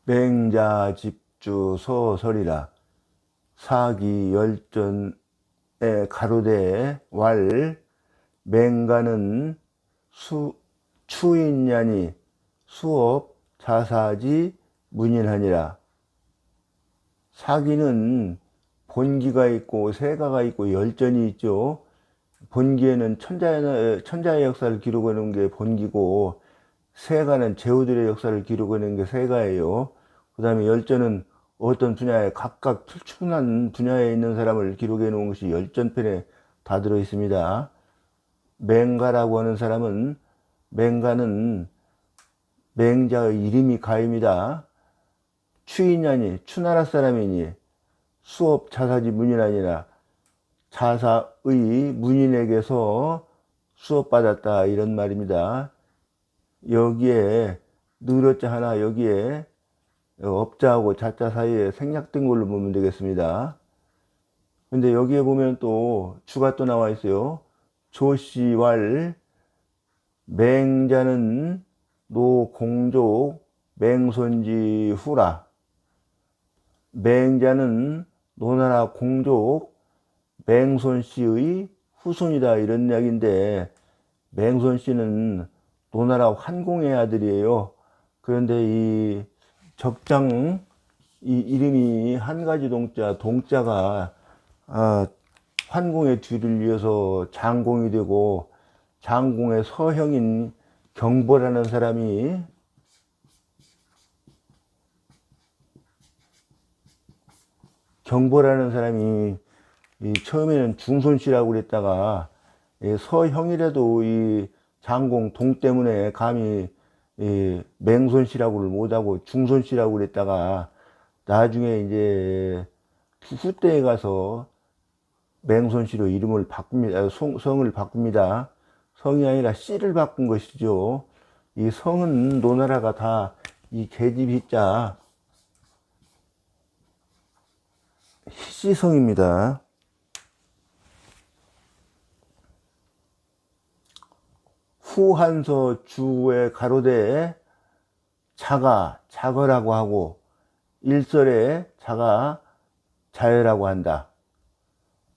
맹자 집주 소설이라. 사기 열전의 가로대 왈. 맹가는 추인냐니 수업 자사지 문인하니라. 사기는 본기가 있고 세가가 있고 열전이 있죠. 본기에는 천자의 역사를 기록하는 게 본기고, 세가는 제후들의 역사를 기록하는 게 세가예요. 그 다음에 열전은 어떤 분야에 각각 특출난 분야에 있는 사람을 기록해 놓은 것이 열전편에 다 들어 있습니다. 맹가라고 하는 사람은, 맹가는 맹자의 이름이 가입니다. 추인냐니 추나라 사람이니 수업 자사지 문인아니라. 자사의 문인에게서 수업받았다, 이런 말입니다. 여기에 느어자 하나, 여기에 업자하고 자자 사이에 생략된 걸로 보면 되겠습니다. 근데 여기에 보면 또 주가 또 나와 있어요. 조시왈. 맹자는 노공족 맹손지 후라. 맹자는 노나라 공족 맹손씨의 후손이다, 이런 이야기인데, 맹손씨는 노나라 환공의 아들이에요. 그런데 이 적장, 이 이름이 한 가지 동자가 환공의 뒤를 이어서 장공이 되고, 장공의 서형인 경보라는 사람이 처음에는 중손씨라고 그랬다가, 서형이라도 이 장공 동 때문에 감히 맹손씨라고를 못하고 중손씨라고 그랬다가, 나중에 이제 후대에 가서 맹손씨로 이름을 바꿉니다. 성을 바꿉니다. 성이 아니라 씨를 바꾼 것이죠. 이 성은 노나라가 다 이 계집 희자 희씨성입니다. 후한서 주의 가로대에 자거라고 하고, 일설에 자여라고 한다.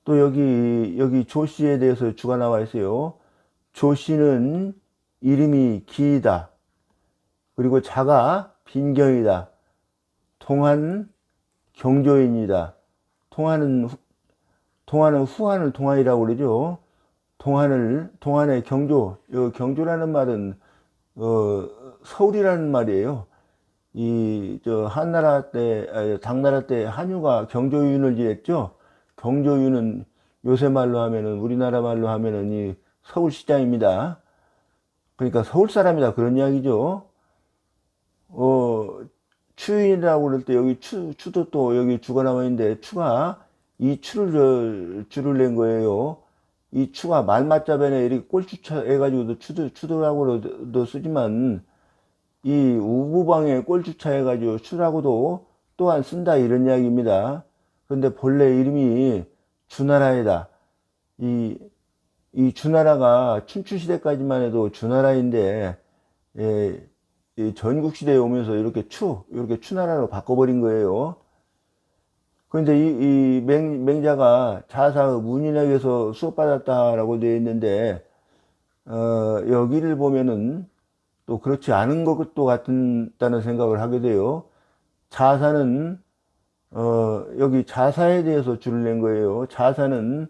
또 여기 조씨에 대해서 주가 나와 있어요. 조씨는 이름이 기이다. 그리고 자가 빈경이다. 통한 경조인이다. 통하는 후한을 통한이라고 그러죠. 통한의 경조, 경조라는 말은 서울이라는 말이에요. 당나라 때 한유가 경조윤을 지냈죠. 경조윤은 요새 말로 하면은, 우리나라 말로 하면은 이 서울시장입니다. 그러니까 서울 사람이다, 그런 이야기죠. 추인이라고 그럴 때 여기 추도 또 여기 주가 나와 있는데, 추가 이 주를 낸 거예요. 이 추가 말맞자변에 이렇게 꼴추차 해가지고도 추도라고도 쓰지만, 이 우부방에 꼴추차 해가지고 추라고도 또한 쓴다, 이런 이야기입니다. 그런데 본래 이름이 주나라이다. 이 주나라가 춘추시대까지만 해도 주나라인데, 이 전국시대에 오면서 이렇게 추나라로 바꿔버린 거예요. 그런데 이 맹자가 자사의 문인에게서 수업받았다라고 되어 있는데, 여기를 보면은 또 그렇지 않은 것도 같다는 생각을 하게 돼요. 자사는, 여기 자사에 대해서 줄을 낸 거예요. 자사는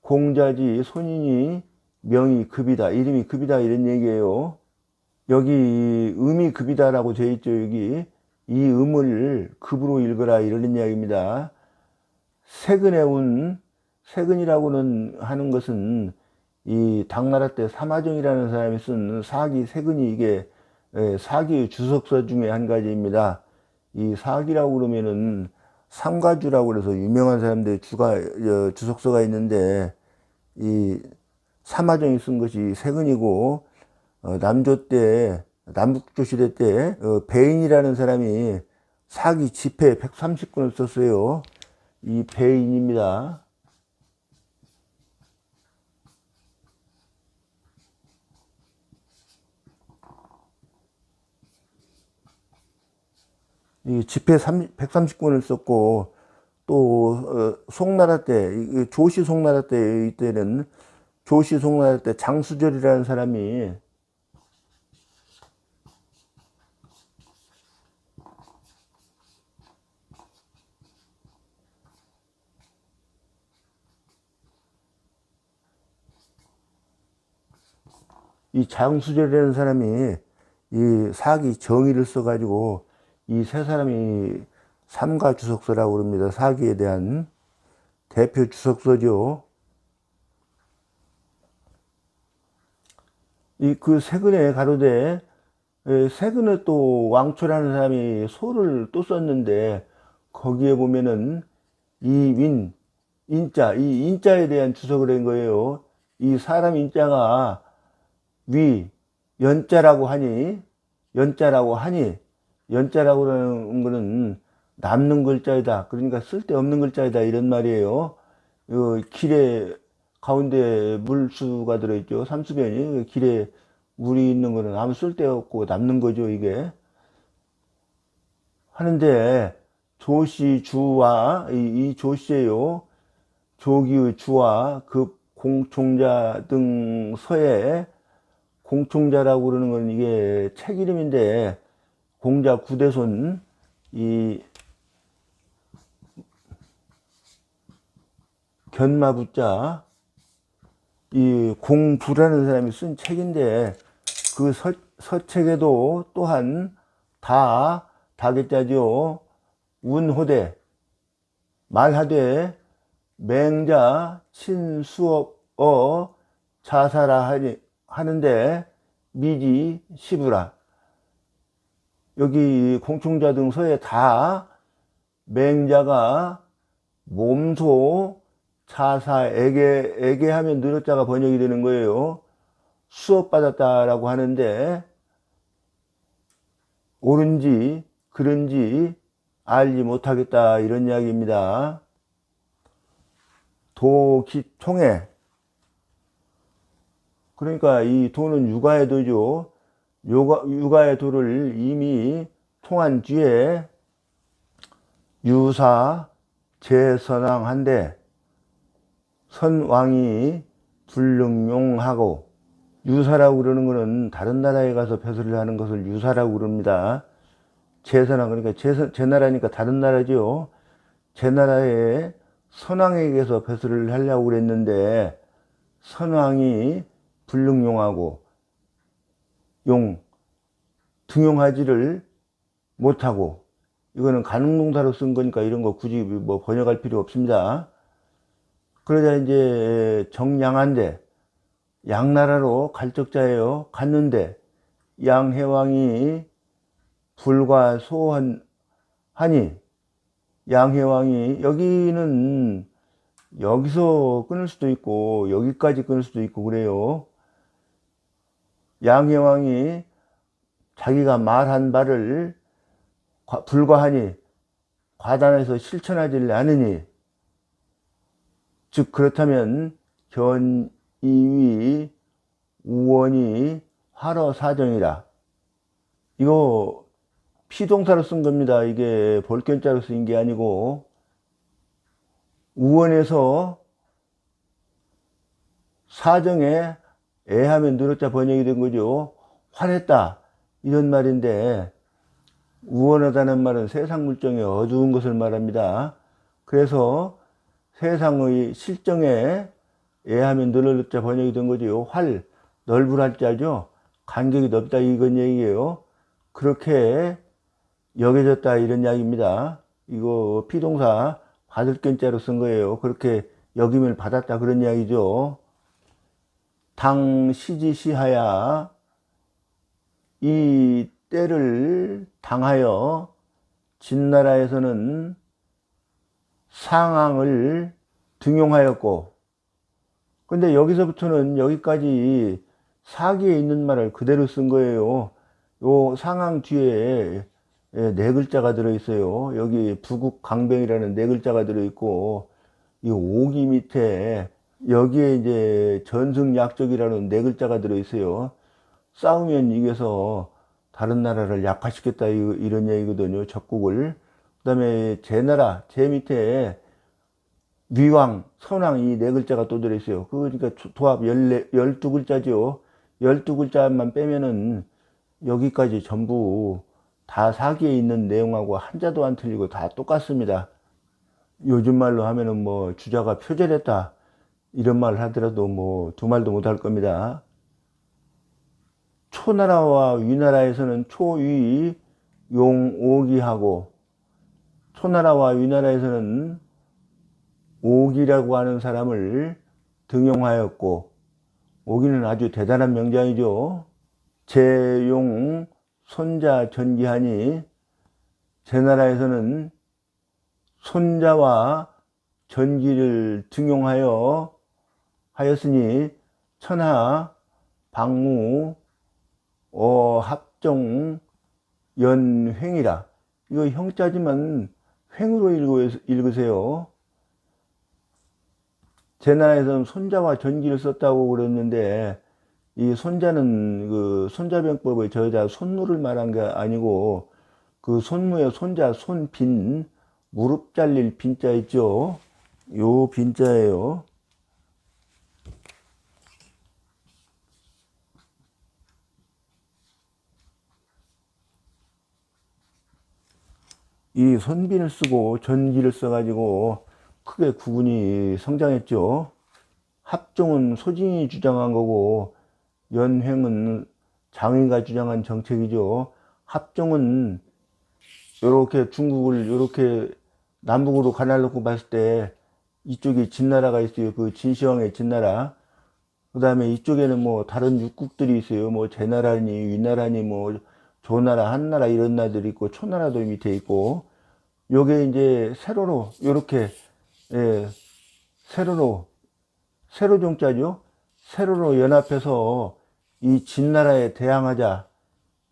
공자지 손인이 명이 급이다, 이름이 급이다, 이런 얘기예요. 여기 음이 급이다라고 되어 있죠. 여기 이 음을 급으로 읽어라, 이런 이야기입니다. 세근의 운, 세근이라고는 하는 것은 이 당나라 때 사마정이라는 사람이 쓴 사기 세근이, 이게 사기의 주석서 중에 한 가지입니다. 이 사기라고 그러면은 삼가주라고 그래서 유명한 사람들의 주석서가 있는데, 이 사마정이 쓴 것이 세근이고, 남북조 시대 때 배인이라는 사람이 사기 지폐 130권을 썼어요. 이 배인입니다. 이 집회 130권을 썼고, 또 송나라 때, 조시 송나라 때, 이때는 조시 송나라 때 장수절이라는 사람이 이 장수절이라는 사람이 이 사기 정의를 써가지고 이 세 사람이 삼가 주석서라고 그럽니다. 사기에 대한 대표 주석서죠. 이 그 세근에 가로되, 세근에 또 왕초라는 사람이 소를 또 썼는데, 거기에 보면은 이윈 인자, 이 인자에 대한 주석을 한 거예요. 이 사람 인자가 위 연자라고 하니, 연자라고 하는 거는 남는 글자이다. 그러니까 쓸데없는 글자이다, 이런 말이에요. 길에 가운데 물수가 들어있죠. 삼수변이. 길에 물이 있는 거는 아무 쓸데없고 남는 거죠, 이게. 하는데 조시 주와 이 조시예요. 조기의 주와 그 공총자 등 서에, 공총자라고 그러는 건 이게 책 이름인데, 공자 구대손, 이 견마부자, 이 공부라는 사람이 쓴 책인데, 그 서책에도 또한 다겠자죠. 운호대 말하되 맹자 친수업어 자사라 하는데 미지 시부라. 여기 공충자 등 서에 다 맹자가 몸소 자사에게 하면 느릇자가 번역이 되는 거예요. 수업받았다라고 하는데 옳은지 그른지 알지 못하겠다, 이런 이야기입니다. 도기통해, 그러니까 이 도는 유가의 도죠. 유가의 도를 이미 통한 뒤에 유사 제선왕한데 선왕이 불능용하고, 유사라고 그러는 것은 다른 나라에 가서 벼슬을 하는 것을 유사라고 그럽니다. 제선왕, 그러니까 제 나라니까 다른 나라죠. 제 나라에 선왕에게서 벼슬을 하려고 그랬는데 선왕이 불능용하고 등용하지를 못하고, 이거는 가능동사로 쓴 거니까 이런 거 굳이 뭐 번역할 필요 없습니다. 그러자 이제 정양한데, 양나라로 갈 적자예요. 갔는데 양해왕이 불과소하니, 양해왕이, 여기는 여기서 끊을 수도 있고 여기까지 끊을 수도 있고 그래요. 양해왕이 자기가 말한 바를 불과하니, 과단해서 실천하지 않으니, 즉 그렇다면 견이위 우원이 화러사정이라. 이거 피동사로 쓴 겁니다. 이게 볼견자로 쓴 게 아니고, 우원에서 사정에 애하면 늘었자 번역이 된 거죠. 화냈다, 이런 말인데, 우원하다는 말은 세상 물정이 어두운 것을 말합니다. 그래서 세상의 실정에 애하면 늘었자 번역이 된 거죠. 넓으랄 자죠. 간격이 넓다, 이건 얘기예요. 그렇게 여겨졌다, 이런 이야기입니다. 이거 피동사 받을 견자로 쓴 거예요. 그렇게 여김을 받았다, 그런 이야기죠. 당시지시하야, 이 때를 당하여 진나라에서는 상황을 등용하였고, 근데 여기서부터는 여기까지 사기에 있는 말을 그대로 쓴 거예요. 요 상황 뒤에 네 글자가 들어있어요. 여기 부국강병이라는 네 글자가 들어있고, 이 오기 밑에 여기에 이제 전승약적이라는 네 글자가 들어있어요. 싸우면 이겨서 다른 나라를 약화시켰다 이런 얘기거든요. 적국을. 그 다음에 제 나라 제 밑에 위왕, 선왕 이 네 글자가 또 들어있어요. 그러니까 도합 12글자죠. 12글자만 빼면은 여기까지 전부 다 사기에 있는 내용하고 한자도 안 틀리고 다 똑같습니다. 요즘 말로 하면은 뭐 주자가 표절했다 이런 말을 하더라도 뭐 두 말도 못 할 겁니다. 초나라와 위나라에서는 초위, 용, 오기하고 초나라와 위나라에서는 오기라고 하는 사람을 등용하였고 오기는 아주 대단한 명장이죠. 제용 손자 전기하니 제나라에서는 손자와 전기를 등용하여 하였으니 천하 방무 합종 연횡이라. 이거 형자지만 횡으로 읽으세요. 제 나라에서는 손자와 전기를 썼다고 그랬는데 이 손자는 그 손자병법의 저자 손무를 말한 게 아니고 그 손무의 손자 손빈 무릎 잘릴 빈자 있죠. 요 빈자예요. 이 손빈을 쓰고 전기를 써가지고 크게 구분이 성장했죠. 합종은 소진이 주장한 거고 연횡은 장의가 주장한 정책이죠. 합종은 이렇게 중국을 이렇게 남북으로 가날놓고 봤을 때 이쪽에 진나라가 있어요. 그 진시황의 진나라. 그 다음에 이쪽에는 뭐 다른 육국들이 있어요. 뭐 제나라니 위나라니 뭐 조나라 한나라 이런 나라들이 있고 초나라도 밑에 있고 요게 이제 세로로 요렇게 예, 세로종자죠. 세로로 연합해서 이 진나라에 대항하자.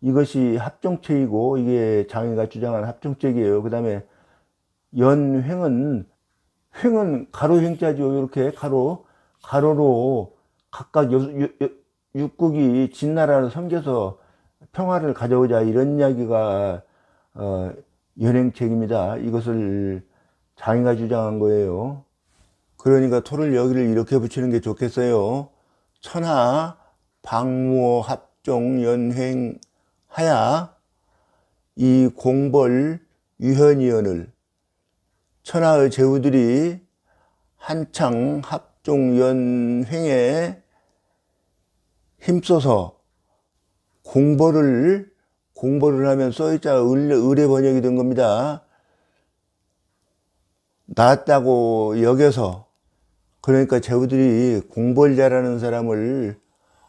이것이 합정책이고 이게 장애가 주장한 합정책이에요. 그 다음에 연횡은 가로횡자죠. 이렇게 가로로 각각 육국이 진나라를 섬겨서 평화를 가져오자 이런 이야기가 연행책입니다. 이것을 장애가 주장한 거예요. 그러니까 토를 여기를 이렇게 붙이는 게 좋겠어요. 천하 방무 합종 연횡 하야 이 공벌 유현이언을 천하의 제후들이 한창 합종 연횡에 힘써서 공벌을 하면 써있자 의례 번역이 된 겁니다. 낫다고 여겨서 그러니까 제후들이 공벌 잘하는 사람을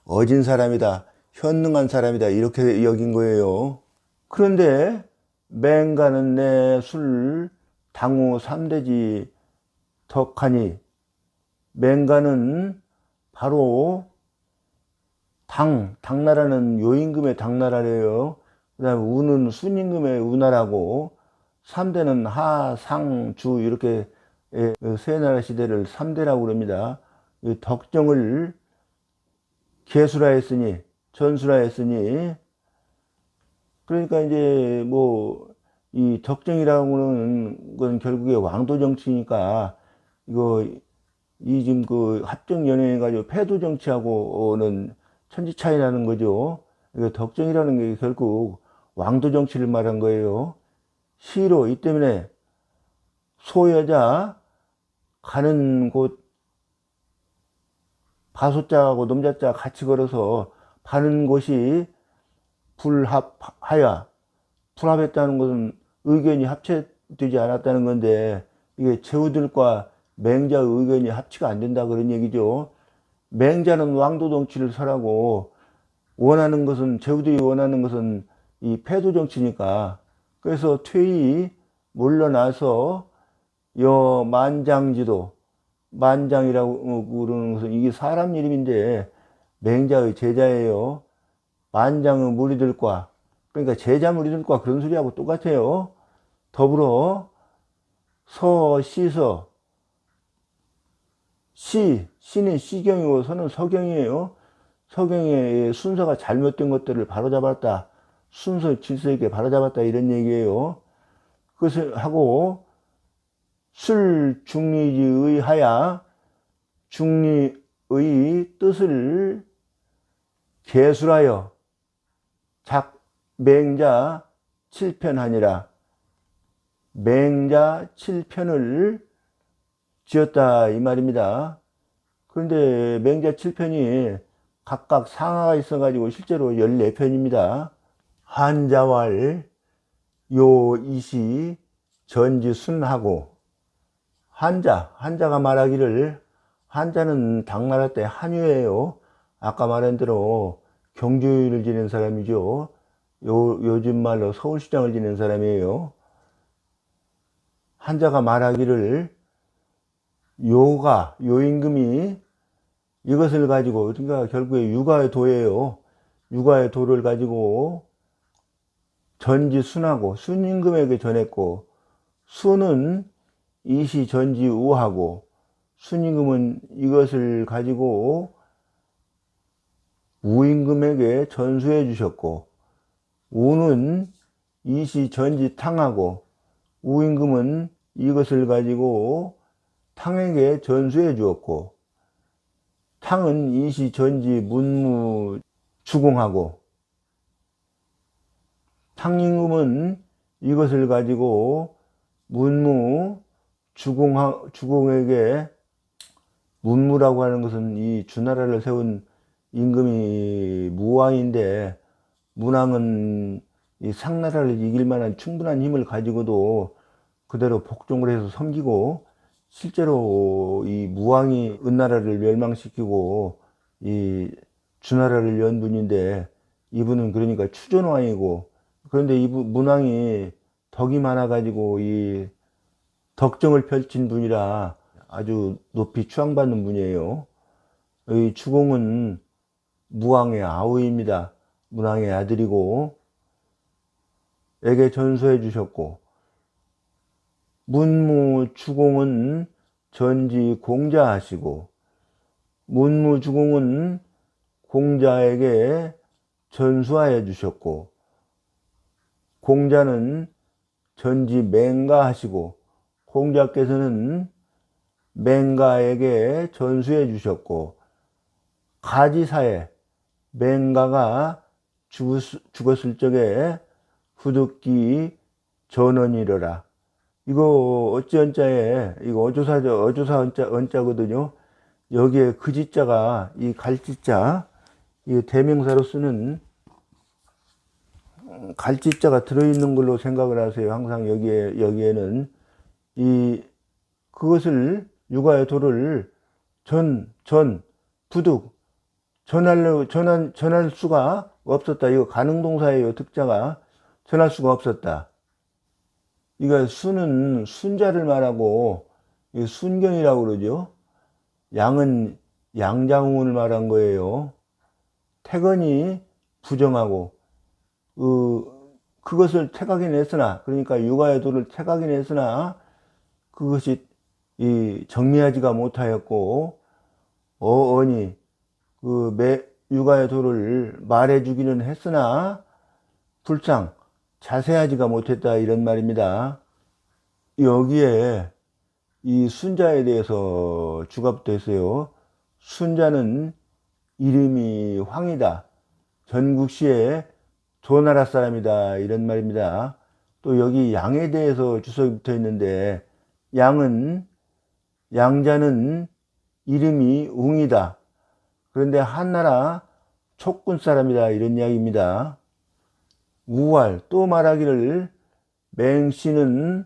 어진 사람이다, 현능한 사람이다 이렇게 여긴 거예요. 그런데 맹가는 내 술 당후 삼대지 덕하니 맹가는 바로 당나라는 요임금의 당나라래요. 그 다음에 우는 순임금의 우나라고 3대는 하, 상, 주 이렇게 세 나라 시대를 3대라고 그럽니다. 덕정을 개수라했으니 전수라했으니 그러니까 이제 뭐 이 덕정이라고 하는 건 결국에 왕도 정치니까 이거 이 지금 그 합정 연행해 가지고 패도 정치하고는 천지 차이 나는 거죠. 이거 덕정이라는 게 결국 왕도 정치를 말한 거예요. 시로 이 때문에 소여자 가는 곳 바소자하고 놈자자 같이 걸어서 파는 곳이 불합하여 불합했다는 것은 의견이 합체되지 않았다는 건데 이게 제후들과 맹자의 의견이 합치가 안 된다 그런 얘기죠. 맹자는 왕도 정치를 설하고 원하는 것은 제후들이 원하는 것은 이 패도 정치니까 그래서 퇴위 물러나서 여 만장지도 만장이라고 그러는 것은 이게 사람 이름인데 맹자의 제자예요. 만장의 무리들과 그러니까 제자 무리들과 그런 소리하고 똑같아요. 더불어 시서 시는 시경이고 서는 서경이에요. 서경의 순서가 잘못된 것들을 바로잡았다. 순서 질서 있게 바로잡았다 이런 얘기예요. 그것을 하고 술 중리지의 하야 중리의 뜻을 개술하여 맹자 7편하니라. 맹자 7편을 지었다 이 말입니다. 그런데 맹자 7편이 각각 상하가 있어 가지고 실제로 14편입니다. 한자왈 요이시 전지순하고, 한자가 말하기를, 한자는 당나라 때 한유예요. 아까 말한 대로 경주를 지낸 사람이죠. 요즘 말로 서울시장을 지낸 사람이에요. 한자가 말하기를 요임금이 이것을 가지고, 그러니까 결국에 육아의 도예요. 육아의 도를 가지고 전지순하고 순임금에게 전했고, 순은 이시 전지우하고, 순임금은 이것을 가지고 우임금에게 전수해 주셨고, 우는 이시 전지탕하고, 우임금은 이것을 가지고 탕에게 전수해 주었고, 탕은 이시 전지 문무 주공하고, 탕임금은 이것을 가지고 문무 주공에게, 문무라고 하는 것은 이 주나라를 세운 임금이 무왕인데, 문왕은 이 상나라를 이길 만한 충분한 힘을 가지고도 그대로 복종을 해서 섬기고, 실제로 이 무왕이 은나라를 멸망시키고 이 주나라를 연 분인데, 이분은 그러니까 추존왕이고, 그런데 문왕이 덕이 많아 가지고 이 덕정을 펼친 분이라 아주 높이 추앙받는 분이에요. 이 주공은 무왕의 아우입니다. 문왕의 아들이고, 에게 전수해 주셨고, 문무 주공은 전지 공자하시고, 문무 주공은 공자에게 전수하여 주셨고, 공자는 전지 맹가하시고, 공자께서는 맹가에게 전수해 주셨고, 가지사에 맹가가 죽었을 적에 후득기 전원이러라. 이거 어찌 언자에, 이거 어조사 언자거든요. 여기에 그지자가, 이 갈지자, 이 대명사로 쓰는 갈지자가 들어있는 걸로 생각을 하세요. 항상 여기에는 그것을, 육아의 도를 부득 전할 수가 없었다. 이거 가능동사예요. 득자가 전할 수가 없었다. 이거 순은 순자를 말하고, 순경이라고 그러죠. 양은 양장운을 말한 거예요. 태건이 부정하고, 그것을 택하긴 했으나, 그러니까 육아의 도를 택하긴 했으나 그것이 정리하지가 못하였고, 어언이 육아의 도를 말해주기는 했으나 불상 자세하지가 못했다 이런 말입니다. 여기에 이 순자에 대해서 주갑도 했어요. 순자는 이름이 황이다. 전국시의 조나라 사람이다 이런 말입니다. 또 여기 양에 대해서 주석이 붙어 있는데, 양자는 이름이 웅이다. 그런데 한나라 촉군 사람이다 이런 이야기입니다. 우활 또 말하기를 맹씨는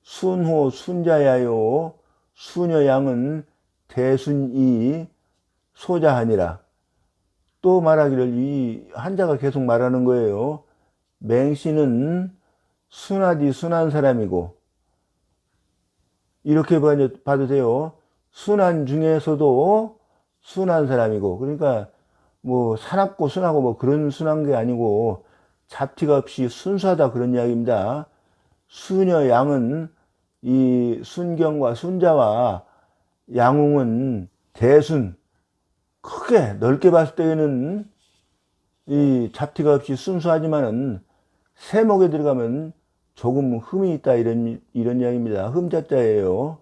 순호 순자야요 수녀 양은 대순이 소자하니라. 또 말하기를, 이 한자가 계속 말하는 거예요. 맹씨는 순하디 순한 사람이고, 이렇게 봐도 돼요. 순한 중에서도 순한 사람이고, 그러니까 뭐 사납고 순하고 뭐 그런 순한 게 아니고 잡티가 없이 순수하다 그런 이야기입니다. 수녀 양은, 이 순경과 순자와 양웅은 대순, 크게 넓게 봤을 때에는 이 잡티가 없이 순수하지만은 세목에 들어가면 조금 흠이 있다, 이런 이야기입니다. 흠자자예요.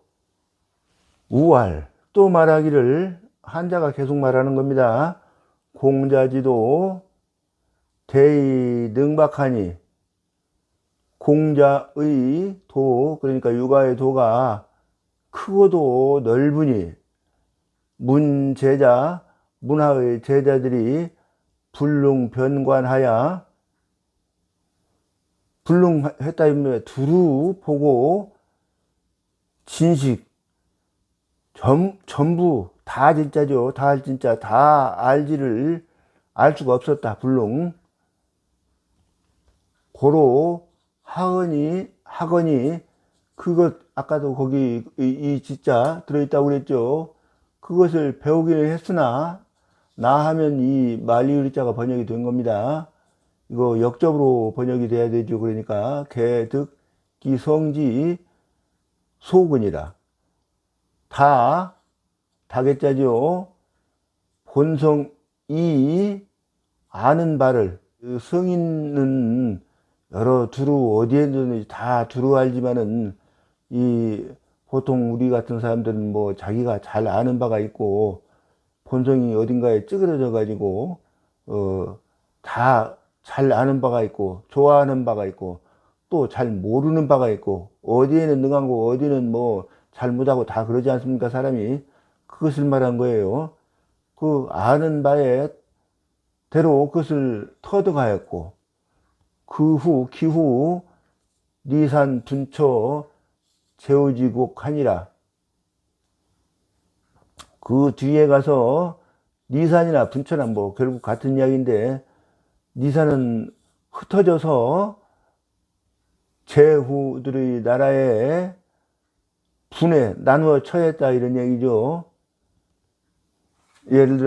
우활. 또 말하기를, 한자가 계속 말하는 겁니다. 공자지도 대의 능박하니, 공자의 도, 그러니까 육아의 도가 크고도 넓으니, 문제자, 문화의 제자들이 불능변관하여, 불능했다 이면 두루 보고 진식, 전부 다 진짜죠. 다 알 진짜, 다 알지를 알 수가 없었다. 불능. 고로 하거니 그것, 아까도 거기 이 진짜 들어있다고 그랬죠. 그것을 배우기는 했으나, 나 하면 이 말리을자가 번역이 된 겁니다. 이거 역접으로 번역이 돼야 되죠. 그러니까 개득기 성지 소근이라. 다 다개자죠. 본성이 아는 바를, 성인은 여러 두루 어디에든 다 두루 알지만은, 이 보통 우리 같은 사람들은 뭐 자기가 잘 아는 바가 있고 본성이 어딘가에 찌그러져 가지고 다 잘 아는 바가 있고 좋아하는 바가 있고 또 잘 모르는 바가 있고, 어디에는 능하고 어디는 뭐 잘못하고 다 그러지 않습니까? 사람이. 그것을 말한 거예요. 그 아는 바에 대로 그것을 터득하였고, 그 후 기후 니산 분처 제오지국하니라. 그 뒤에 가서 니산이나 분처나 뭐 결국 같은 이야기인데, 니산은 흩어져서 제후들의 나라에 분해 나누어 처했다, 이런 얘기죠. 예를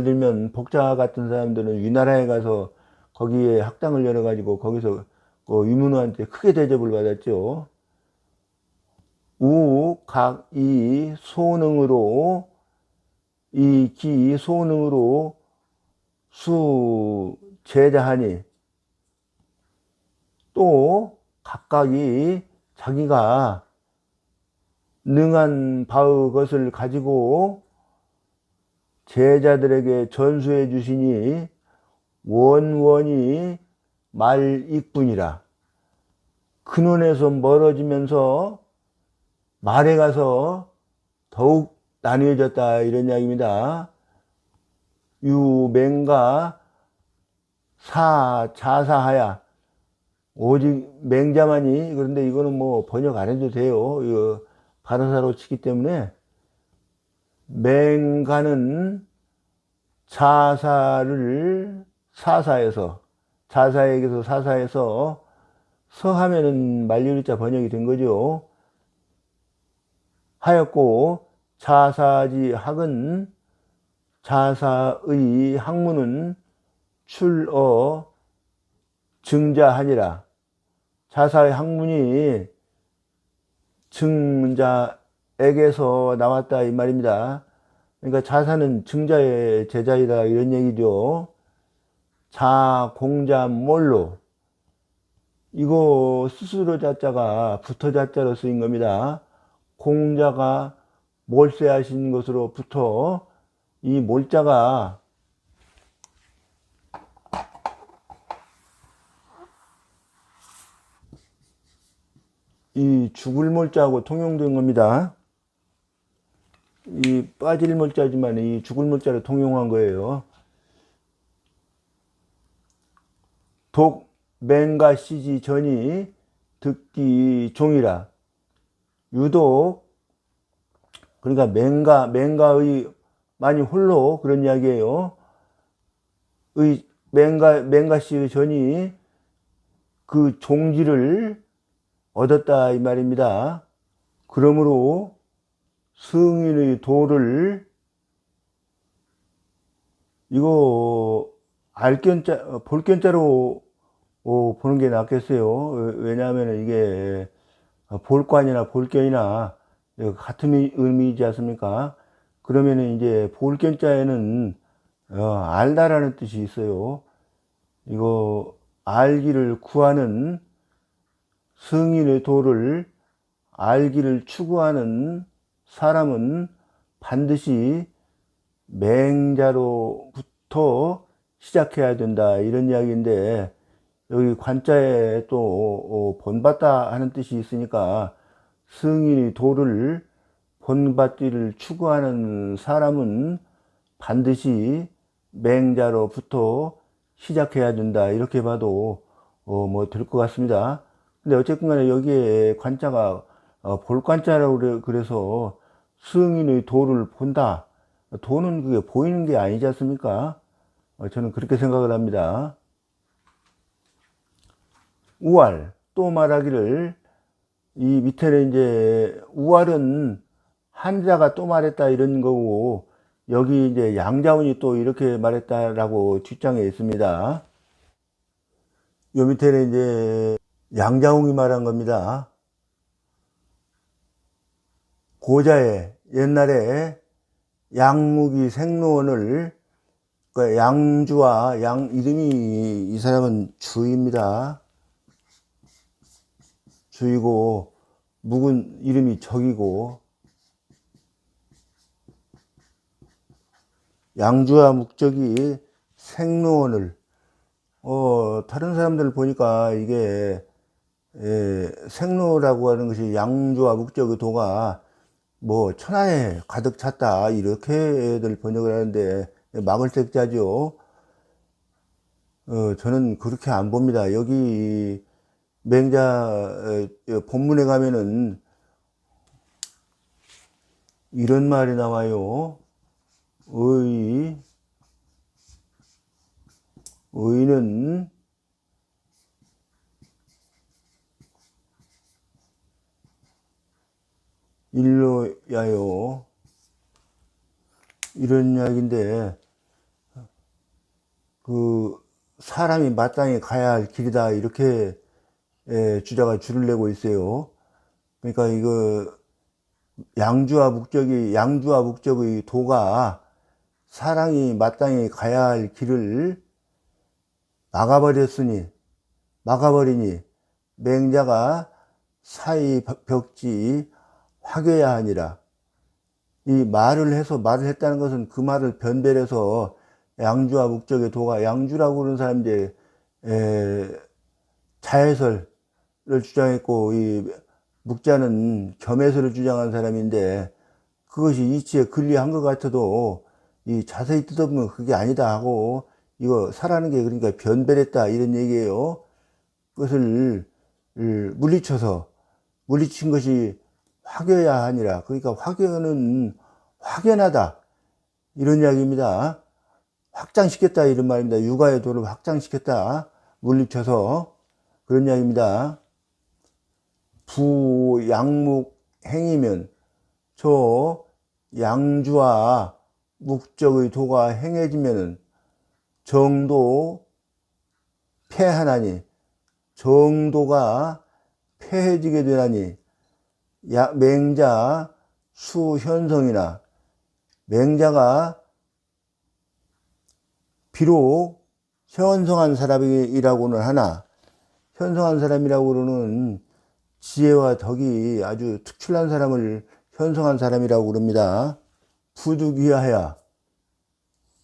들면 복자 같은 사람들은 위나라에 가서 거기에 학당을 열어 가지고 거기서 위문호한테 크게 대접을 받았죠. 우각이 소능으로, 이 기 소능으로 수 제자하니, 또 각각이 자기가 능한 바의 것을 가지고 제자들에게 전수해 주시니, 원원이 말익분이라. 근원에서 멀어지면서 말에 가서 더욱 나뉘어졌다, 이런 이야기입니다. 유맹가 자사하야. 오직 맹자만이, 그런데 이거는 뭐 번역 안 해도 돼요. 이거 가나사로 치기 때문에. 맹가는 자사를 자사에게서 사사에서 서하면은 말리을자 번역이 된 거죠. 하였고, 자사지 학은, 자사의 학문은 출어 증자하니라. 자사의 학문이 증자에게서 나왔다, 이 말입니다. 그러니까 자사는 증자의 제자이다, 이런 얘기죠. 자 공자 몰로. 이거 스스로 자자가 붙어 자자로 쓰인 겁니다. 공자가 몰세하신 것으로부터 이 몰자가 이 죽을 몰자하고 통용된 겁니다. 이 빠질 몰자지만 이 죽을 몰자를 통용한 거예요. 독 맹가 시지 전이 듣기 종이라. 유독, 그러니까 맹가의 많이 홀로, 그런 이야기예요. 맹가 씨의 전이 그 종지를 얻었다, 이 말입니다. 그러므로 승인의 도를, 이거 볼견자로 보는 게 낫겠어요. 왜냐하면 이게 볼관이나 볼견이나 같은 의미이지 않습니까? 그러면은 이제 볼견자에는 알다라는 뜻이 있어요. 이거 알기를 구하는 승인의 도를 알기를 추구하는 사람은 반드시 맹자로부터 시작해야 된다, 이런 이야기인데, 여기 관자에 또 본받다 하는 뜻이 있으니까 승인의 도를 본받기를 추구하는 사람은 반드시 맹자로부터 시작해야 된다, 이렇게 봐도 뭐 될 것 같습니다. 근데 어쨌든 간에 여기에 관자가 볼관자라고 그래서 승인의 도를 본다. 도는 그게 보이는 게 아니지 않습니까? 저는 그렇게 생각을 합니다. 우알, 또 말하기를, 이 밑에는 이제 우알은 한자가 또 말했다 이런 거고, 여기 이제 양자운이 또 이렇게 말했다라고 뒷장에 있습니다. 요 밑에는 이제 양자운이 말한 겁니다. 고자에 옛날에 양무기 생로원을, 그러니까 양주와 양 이름이, 이 사람은 주입니다. 주이고 묵은 이름이 적이고, 양주와 묵적이 생로원을, 다른 사람들 보니까 이게 생로라고 하는 것이 양주와 묵적의 도가 뭐 천하에 가득 찼다, 이렇게들 번역을 하는데 마글색자죠. 저는 그렇게 안 봅니다. 여기 맹자 본문에 가면은 이런 말이 나와요. 의는 일로야요, 이런 이야기인데, 그 사람이 마땅히 가야 할 길이다, 이렇게 주자가 줄을 내고 있어요. 그러니까 이거 양주와 묵적의 도가 사랑이 마땅히 가야 할 길을 막아버리니 맹자가 사이 벽지 확여야 하니라. 이 말을 했다는 것은 그 말을 변별해서 양주와 묵적의 도가, 양주라고 그러는 사람이 이제 자해설을 주장했고, 이 묵자는 겸해설을 주장한 사람인데, 그것이 이치에 근리한 것 같아도 이 자세히 뜯어보면 그게 아니다 하고, 이거 사라는 게 그러니까 변별했다, 이런 얘기예요. 그것을 물리친 것이 확여야 하니라. 그러니까 확여는 확연하다, 이런 이야기입니다. 확장시켰다, 이런 말입니다. 육아의 도를 확장시켰다, 물리쳐서, 그런 이야기입니다. 부양묵행이면, 저 양주와 묵적의 도가 행해지면은 정도 폐하나니, 정도가 폐해지게 되나니, 맹자 수현성이나, 맹자가 비록 현성한 사람이라고는 하나, 현성한 사람이라고는 지혜와 덕이 아주 특출난 사람을 현성한 사람이라고 그럽니다. 부득이하여,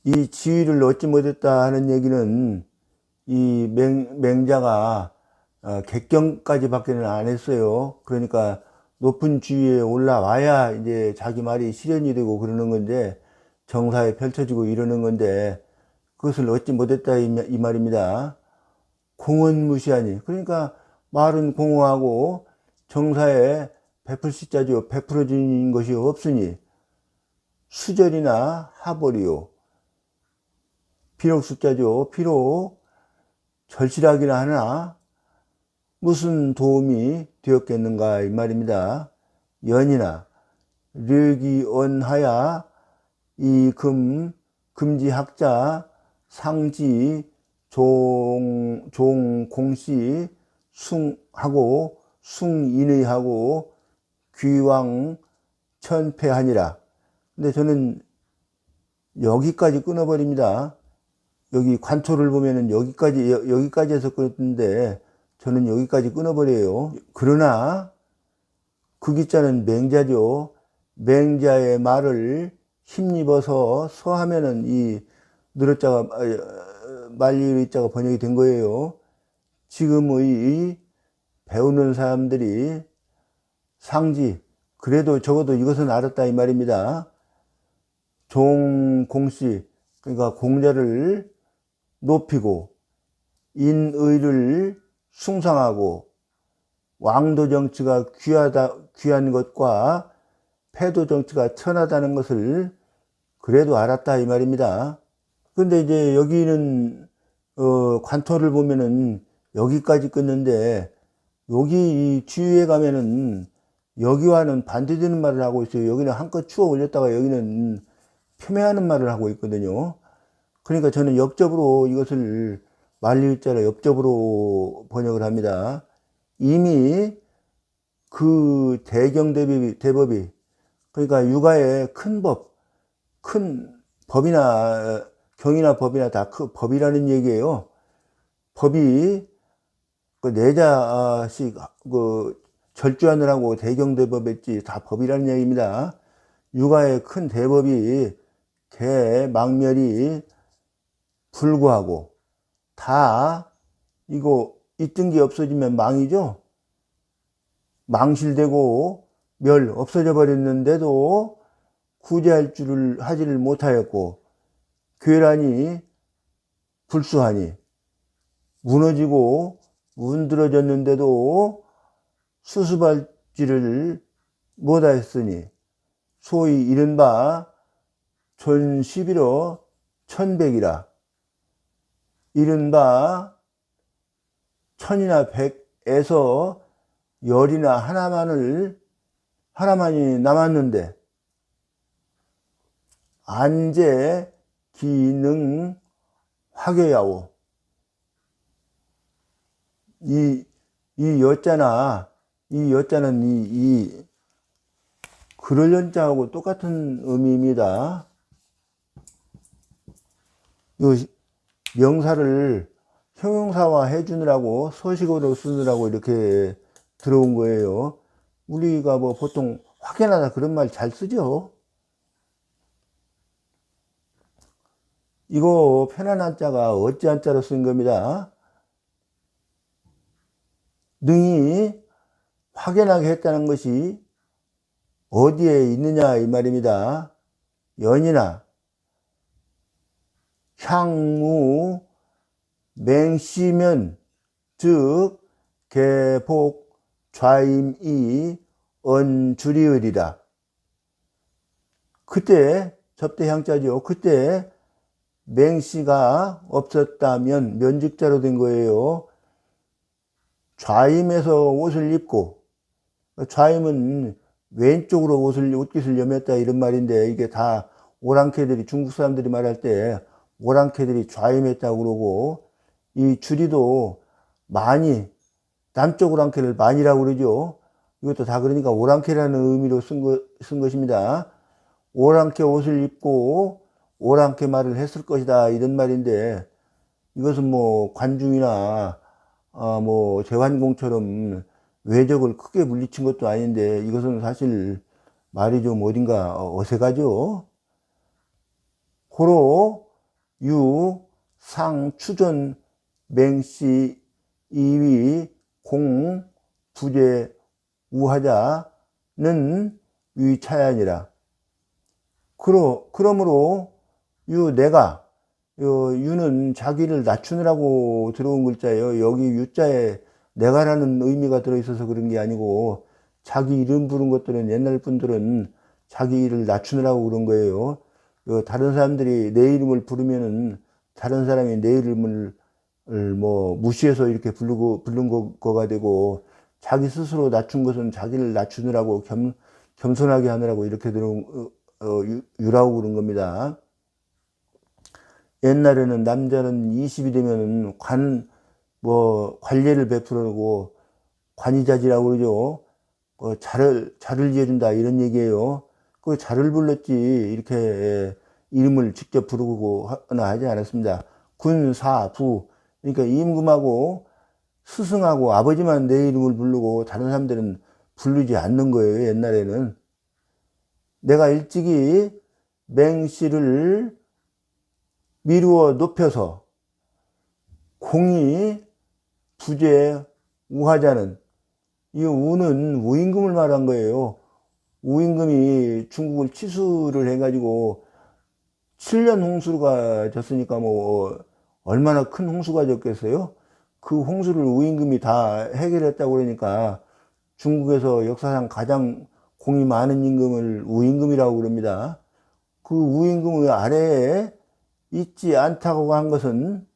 이 지위를 얻지 못했다 하는 얘기는 이 맹자가 객경까지 밖에는 안 했어요. 그러니까 높은 지위에 올라와야 이제 자기 말이 실현이 되고 그러는 건데, 정사에 펼쳐지고 이러는 건데, 그것을 얻지 못했다, 이 말입니다. 공언무시하니, 그러니까 말은 공허하고 정사에 베풀 시자죠. 베풀어진 것이 없으니, 수절이나 하벌이요, 비록 숫자죠. 비록 절실하기는 하나 무슨 도움이 되었겠는가, 이 말입니다. 연이나 르기언하야, 이 금지학자 상지 종공시 숭하고 숭인의하고 귀왕 천패하니라. 근데 저는 여기까지 끊어버립니다. 여기 관초를 보면은 여기까지 해서 끊었는데 저는 여기까지 끊어버려요. 그러나 그 기자는 맹자죠. 맹자의 말을 힘입어서 서하면은 이 늘어자가 말리자가 번역이 된 거예요. 지금의 이 배우는 사람들이 상지, 그래도 적어도 이것은 알았다 이 말입니다. 종공씨, 그러니까 공자를 높이고 인의를 숭상하고 왕도 정치가 귀한 것과 패도 정치가 천하다는 것을 그래도 알았다 이 말입니다. 근데 이제 여기는 관토를 보면은 여기까지 끊는데 여기 이 뒤에 가면은 여기와는 반대되는 말을 하고 있어요. 여기는 한껏 추어 올렸다가 여기는 폄훼하는 말을 하고 있거든요. 그러니까 저는 역접으로 이것을 만리일자로 역접으로 번역을 합니다. 이미 그 대법이 그러니까 육아의 큰 법이나 경이나 법이나 다 법이라는 얘기예요. 법이 그 내자식 그 절주하느라고 대경대법했지 다 법이라는 얘기입니다. 육아의 큰 대법이 개망멸이 불구하고 다 이거 있던 게 없어지면 망이죠. 망실되고 멸 없어져 버렸는데도 구제할 줄을 하지를 못하였고 괴란이 불수하니 무너지고 문드러졌는데도 수습할지를 못하였으니 소위 이른바 전11호 천백이라 이른바 천이나 백에서 열이나 하나만이 남았는데 안제 기능 화교야오 이 여자는 이 그럴 연자하고 똑같은 의미입니다. 이 명사를 형용사화 해주느라고 서식어로 쓰느라고 이렇게 들어온 거예요. 우리가 뭐 보통 확연하다 그런 말 잘 쓰죠. 이거 편안한 자가 어찌한 자로 쓴 겁니다. 능히 확연하게 했다는 것이 어디에 있느냐 이 말입니다. 연이나 향무 맹시면 즉 개복 좌임이 언주리으리라. 그때 접대향자죠. 그때 맹시가 없었다면 면직자로 된 거예요. 좌임에서 옷을 입고 좌임은 왼쪽으로 옷깃을 여몄다 이런 말인데 이게 다 오랑캐들이 중국 사람들이 말할 때 오랑캐들이 좌임했다고 그러고 이 주리도 많이 남쪽 오랑캐를 많이라고 그러죠. 이것도 다 그러니까 오랑캐라는 의미로 쓴 것입니다. 오랑캐 옷을 입고 오랑캐 말을 했을 것이다 이런 말인데 이것은 뭐 관중이나 뭐 제환공처럼 외적을 크게 물리친 것도 아닌데 이것은 사실 말이 좀 어딘가 어색하죠. 호로 유 상 추존 맹시 이위 공 부재 우하자는 위차야니라. 그러므로 내가 유는 자기를 낮추느라고 들어온 글자예요. 여기 유자에 내가라는 의미가 들어있어서 그런 게 아니고 자기 이름 부른 것들은 옛날 분들은 자기 일을 낮추느라고 그런 거예요. 다른 사람들이 내 이름을 부르면은 다른 사람이 내 이름을 뭐 무시해서 이렇게 부른 거가 되고 자기 스스로 낮춘 것은 자기를 낮추느라고 겸손하게 하느라고 이렇게 들어온 유라고 그런 겁니다. 옛날에는 남자는 20이 되면은 관례를 베풀고 관이자지라고 그러죠. 자를 지어준다 이런 얘기예요. 그 자를 불렀지 이렇게 이름을 직접 부르거나 하지 않았습니다. 군, 사, 부. 그러니까 임금하고 스승하고 아버지만 내 이름을 부르고 다른 사람들은 부르지 않는 거예요. 옛날에는. 내가 일찍이 맹씨를 미루어 높여서 공이 부재 우하자는, 이 우는 우임금을 말한 거예요. 우임금이 중국을 치수를 해가지고 7년 홍수가 졌으니까 뭐 얼마나 큰 홍수가 졌겠어요? 그 홍수를 우임금이 다 해결했다고 그러니까 중국에서 역사상 가장 공이 많은 임금을 우임금이라고 그럽니다. 그 우임금의 아래에 있지 않다고 한 것은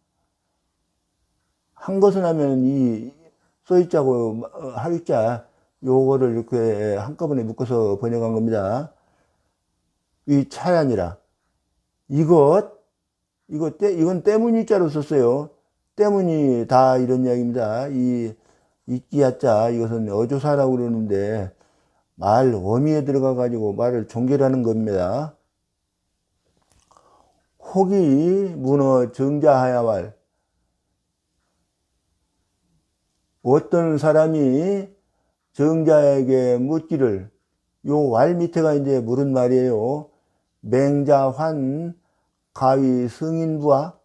하면 이 써있자고 하유자 요거를 이렇게 한꺼번에 묶어서 번역한 겁니다. 이 차ян이라. 이건 때문이자로 썼어요. 때문이 다 이런 이야기입니다. 이 이끼야자 이것은 어조사라고 그러는데 말 어미에 들어가 가지고 말을 종결하는 겁니다. 혹이 문어 정자하야왈. 어떤 사람이 정자에게 묻기를, 요 왈 밑에가 이제 물은 말이에요. 맹자환 가위 승인부하.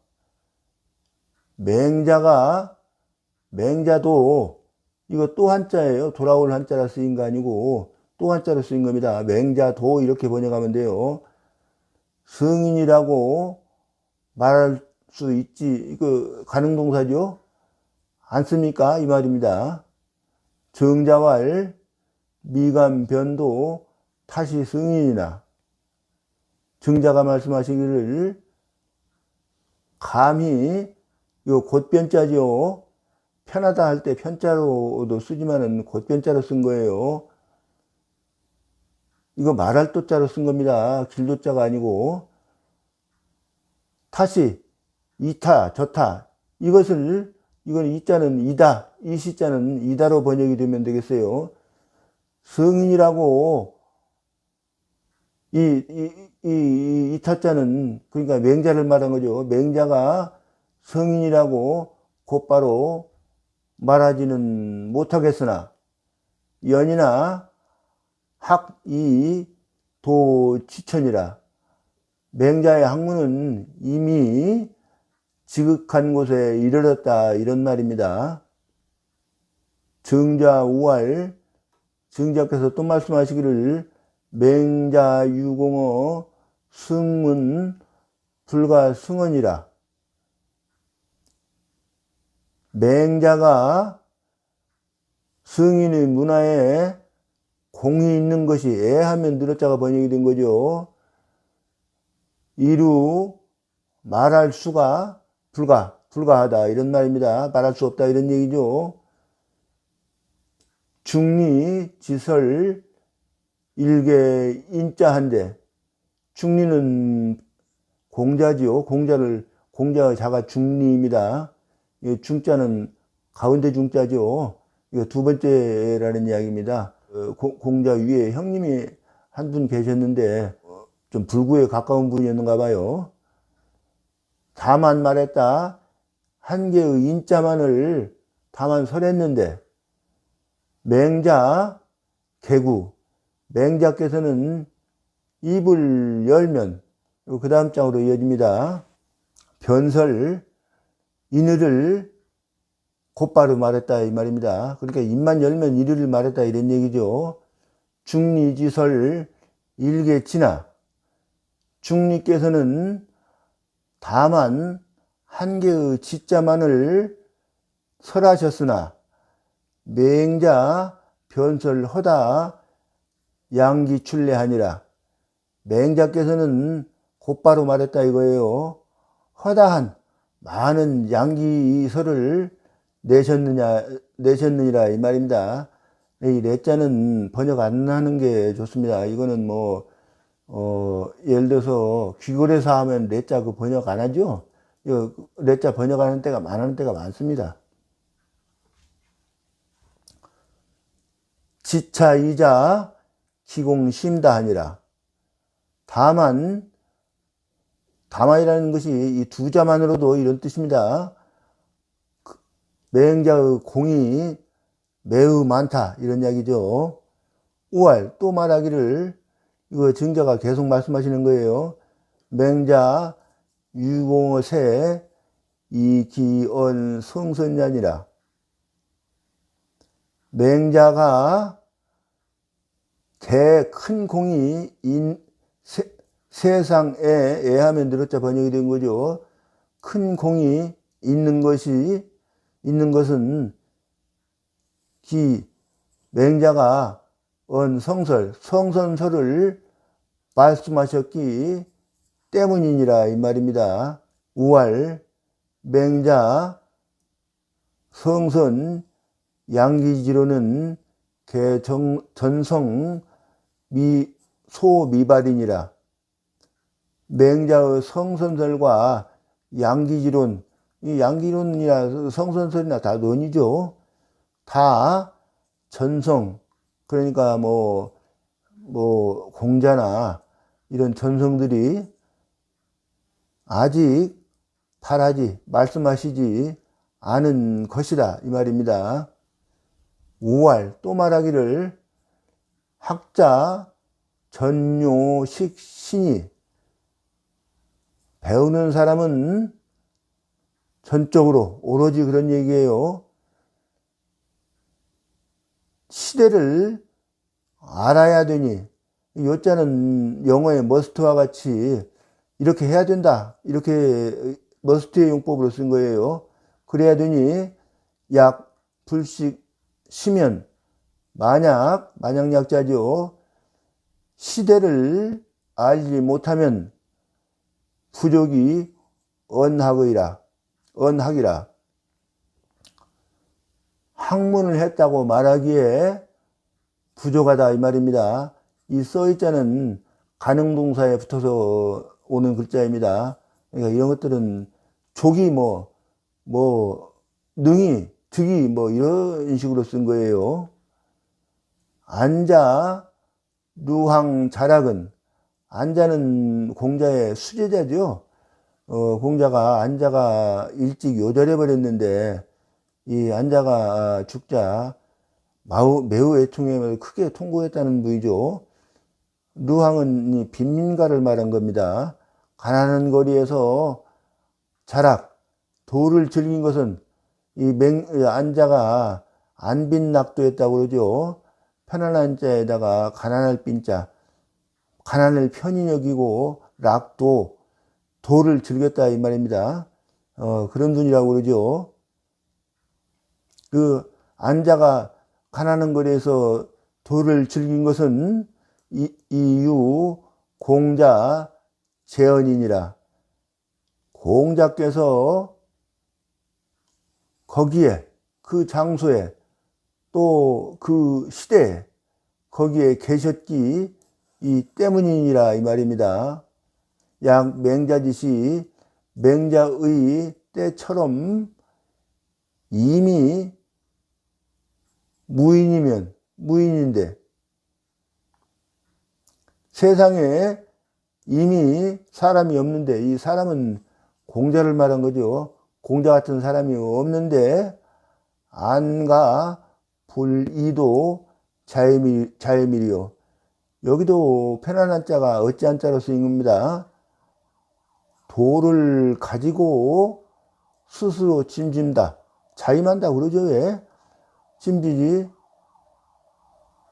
맹자도 이거 또 한자예요. 돌아올 한자라 쓰인 거 아니고 또 한자로 쓰인 겁니다. 맹자도 이렇게 번역하면 돼요. 성인이라고 말할 수 있지. 이거 가능동사죠. 않습니까? 이 말입니다. 정자왈 미감변도 타시 성인이나. 정자가 말씀하시기를 감히 요 곧변자죠. 편하다 할 때 편자로도 쓰지만은 곧변자로 쓴 거예요. 이거 말할 도자로 쓴 겁니다. 길도자가 아니고. 타시, 이타, 저타. 이건 이자는 이다, 이 시자는 이다로 번역이 되면 되겠어요. 성인이라고 이 타자는 그러니까 맹자를 말한 거죠. 맹자가 성인이라고 곧바로 말하지는 못하겠으나 연이나 학이 도지천이라. 맹자의 학문은 이미 지극한 곳에 이르렀다 이런 말입니다. 정자우알, 정자께서 또 말씀하시기를 맹자유공어 승문 불가 승언이라. 맹자가 성인의 문화에 공이 있는 것이 애하면 늘었자가 번역이 된 거죠. 이루 말할 수가 불가하다 이런 말입니다. 말할 수 없다 이런 얘기죠. 중리 지설 일개 인자한데, 중리는 공자지요. 공자의 자가 중리입니다. 중자는 가운데 중자죠. 이거 두 번째라는 이야기입니다. 공자 위에 형님이 한 분 계셨는데 좀 불구에 가까운 분이었는가 봐요. 다만 말했다. 한 개의 인자만을 다만 설했는데 맹자 개구. 맹자께서는 입을 열면 그 다음 장으로 이어집니다. 변설 인의를 곧바로 말했다 이 말입니다. 그러니까 입만 열면 인의를 말했다 이런 얘기죠. 중리지설 일개치나. 중리께서는 다만 한 개의 지자만을 설하셨으나 맹자 변설허다 양기출례하니라. 맹자께서는 곧바로 말했다 이거예요. 허다한 많은 양기설을 내셨느니라 이 말입니다. 이 내자는 번역 안 하는 게 좋습니다. 이거는 예를 들어서 귀걸이사 하면 내자 그 번역 안 하죠. 이거 내자 번역하는 때가 많습니다. 지차이자 기공심다 하니라. 다만 다만이라는 것이 이 두 자만으로도 이런 뜻입니다. 맹자의 공이 매우 많다 이런 이야기죠. 우알 또 말하기를, 이거 증자가 계속 말씀하시는 거예요. 맹자 유공어세 이기언 성선냐니라. 맹자가 개 큰 공이 세상에 애하면 늘었자 번역이 된 거죠. 큰 공이 있는 것은 기 맹자가 성선설을 말씀하셨기 때문이니라 이 말입니다. 우알 맹자 성선 양기지로는 개전성 소미발이니라. 맹자의 성선설과 양기지론, 이 양기론이나 성선설이나 다 논이죠. 다 전성, 그러니까 뭐 공자나 이런 전성들이 아직 말씀하시지 않은 것이다 이 말입니다. 우알 또 말하기를, 학자 전요식 신이, 배우는 사람은 전적으로 오로지 그런 얘기예요. 시대를 알아야 되니, 요자는 영어의 머스트와 같이 이렇게 해야 된다, 이렇게 머스트의 용법으로 쓴 거예요. 그래야 되니 약 불식 시면, 만약약자죠. 시대를 알지 못하면 부족이 언학이라. 학문을 했다고 말하기에 부족하다 이 말입니다. 이 써있자는 가능동사에 붙어서 오는 글자입니다. 그러니까 이런 것들은 족이 능이, 득이 이런 식으로 쓴 거예요. 안자 누항 자락은, 안자는 공자의 수제자죠. 공자가 안자가 일찍 요절해 버렸는데, 이 안자가 죽자 매우 애통에 크게 통곡했다는 분이죠. 누항은 이 빈민가를 말한 겁니다. 가난한 거리에서 자락, 도를 즐긴 것은 이 안자가 안빈낙도했다고 그러죠. 편안한 자에다가 가난할 빈자, 가난을 편히 여기고 락도, 도를 즐겼다 이 말입니다. 그런 분이라고 그러죠. 그 안자가 가난한 거리에서 도를 즐긴 것은 이유 공자 재언이니라. 공자께서 거기에, 그 장소에, 또 그 시대에 거기에 계셨기 때문이니라 이 말입니다. 약 맹자짓이 맹자의 때처럼 이미 무인인데 세상에 이미 사람이 없는데, 이 사람은 공자를 말한 거죠. 공자 같은 사람이 없는데 안가 불이도 자유밀이요. 여기도 편안한 자가 어찌한 자로 쓰인 겁니다. 도를 가지고 스스로 짐진다, 자임한다 그러죠. 왜 짐지지